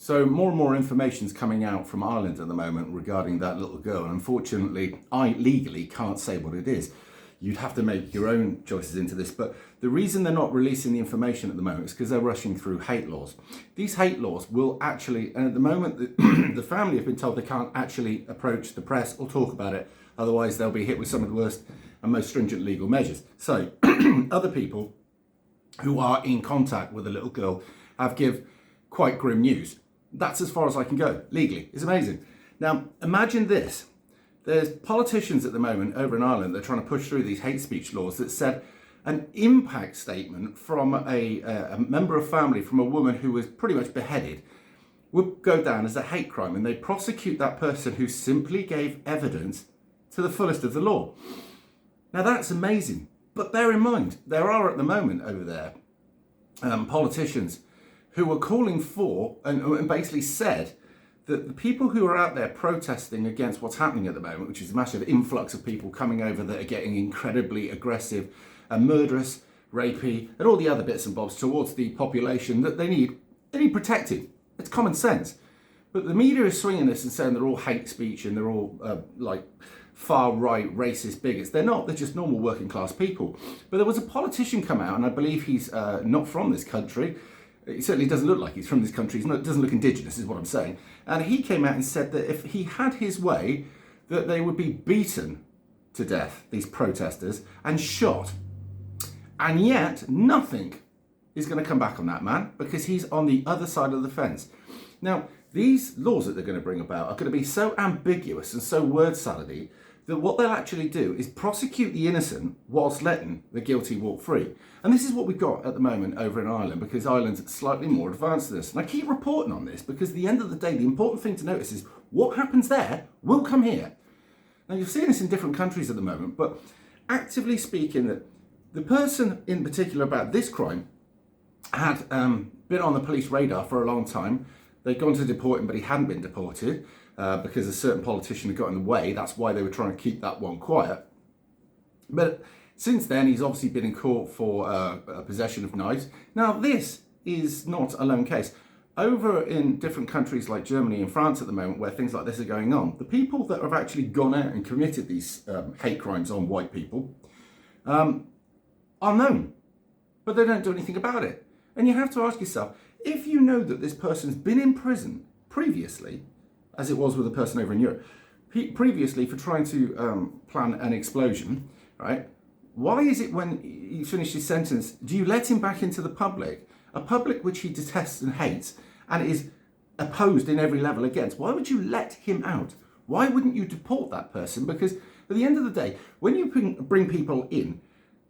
So more and more information is coming out from Ireland at the moment regarding that little girl. And unfortunately, I legally can't say what it is. You'd have to make your own choices into this. But the reason they're not releasing the information at the moment is because they're rushing through hate laws. These hate laws will actually, and at the moment, the family have been told they can't actually approach the press or talk about it. Otherwise, they'll be hit with some of the worst and most stringent legal measures. So other people who are in contact with the little girl have give quite grim news. That's as far as I can go legally. It's amazing. Now, imagine this. There's politicians at the moment over in Ireland that are trying to push through these hate speech laws that said an impact statement from a member of family from a woman who was pretty much beheaded would go down as a hate crime, and they prosecute that person who simply gave evidence to the fullest of the law. Now, that's amazing. But bear in mind, there are at the moment over there politicians who are calling for and basically said that the people who are out there protesting against what's happening at the moment, which is a massive influx of people coming over that are getting incredibly aggressive and murderous, rapey, and all the other bits and bobs towards the population that they need protected. It's common sense. But the media is swinging this and saying they're all hate speech and they're all like far-right racist bigots. They're not. They're just normal working class people. But there was a politician come out, and I believe he's not from this country. He certainly doesn't look like he's from this country. He doesn't look indigenous, is what I'm saying. And he came out and said that if he had his way, that they would be beaten to death, these protesters, and shot. And yet, nothing is going to come back on that man, because he's on the other side of the fence. Now, these laws that they're going to bring about are going to be so ambiguous and so word-salady that what they'll actually do is prosecute the innocent whilst letting the guilty walk free. And this is what we've got at the moment over in Ireland, because Ireland's slightly more advanced than this. And I keep reporting on this because at the end of the day, the important thing to notice is what happens there will come here. Now, you're seeing this in different countries at the moment, but actively speaking, that the person in particular about this crime had been on the police radar for a long time. They'd gone to deport him, but he hadn't been deported because a certain politician had got in the way. That's why they were trying to keep that one quiet. But since then, he's obviously been in court for possession of knives. Now, this is not a lone case. Over in different countries like Germany and France at the moment, where things like this are going on, the people that have actually gone out and committed these hate crimes on white people are known, but they don't do anything about it. And you have to ask yourself, if you know that this person's been in prison previously, as it was with a person over in Europe, previously for trying to plan an explosion, right? Why is it when he finished his sentence, do you let him back into the public, a public which he detests and hates and is opposed in every level against? Why would you let him out? Why wouldn't you deport that person? Because at the end of the day, when you bring people in,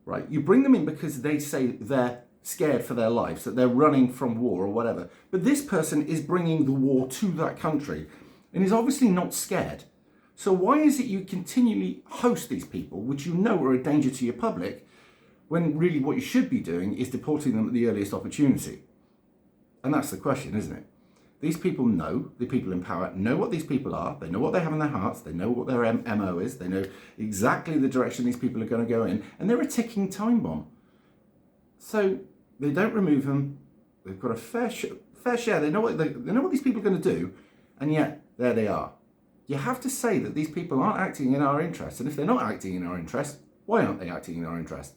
right, you bring them in because they say they're scared for their lives, that they're running from war or whatever. But this person is bringing the war to that country and is obviously not scared. So why is it you continually host these people, which you know are a danger to your public, when really what you should be doing is deporting them at the earliest opportunity? And that's the question, isn't it? These people know, the people in power know what these people are, they know what they have in their hearts, they know what their MO is, they know exactly the direction these people are going to go in, and they're a ticking time bomb. So they don't remove them. They've got a fair share. They know what these people are going to do, and yet there they are. You have to say that these people aren't acting in our interest, and if they're not acting in our interest, why aren't they acting in our interest?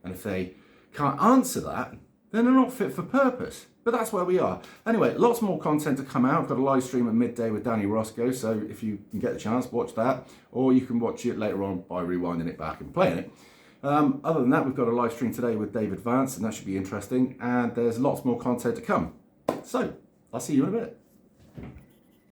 And if they can't answer that, then they're not fit for purpose. But that's where we are. Anyway, lots more content to come out. I've got a live stream at midday with Danny Roscoe, so if you can get the chance, watch that, or you can watch it later on by rewinding it back and playing it. Other than that, we've got a live stream today with David Vance, and that should be interesting. And there's lots more content to come. So, I'll see you in a bit.